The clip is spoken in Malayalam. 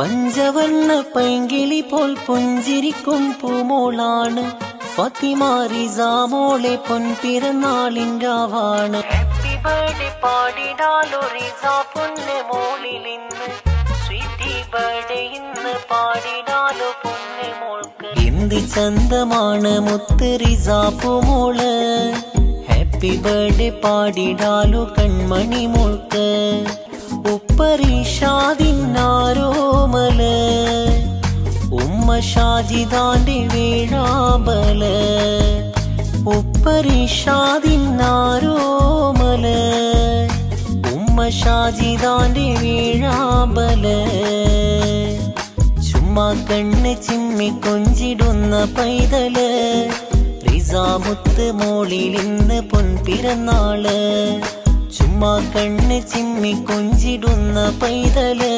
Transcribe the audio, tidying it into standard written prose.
പഞ്ചവർണ്ണ പൈങ്കിളി പോൽ പുഞ്ചിരിക്കും പൂമോളാണ് ഫാത്തിമ റിസ മോളെ പൊൻപിറന്നാളിൻകാവാണ്. ഹാപ്പി ബർത്ത്ഡേ പാടിടാലോ റിസ പൊന്നെ മോളിലിന്ന്, സ്വീറ്റി ബർത്ത്ഡേ ഇന്ന് പാടിടാലോ പൊന്നെ മോൾക്ക്. എന്ത് ചന്തമാണ് മുത്ത് റിസ പൂമോള്, ഹാപ്പി ബർത്ത്ഡേ പാടിടാലോ കൺമണി മോൾക്ക്. ഉപ്പറിഷാദിന്നാരോമല് ഉമ്മ ഷാജിദാന്റെ വേഴാമ്പല്, ഉപ്പറിഷാദിന്നാരോമല് ഉമ്മ ഷാജിദാന്റെ വേഴാമ്പല്. ചുമ്മാ കണ്ണ് ചിമ്മി കൊഞ്ചിടുന്ന പൈതല്, റിസ മുത്ത് മോളിലിന്ന് പൊൻപിറന്നാള്. ചുമ്മാ കണ്ണ് ചിമ്മി കൊഞ്ചിടുന്ന പൈതല്.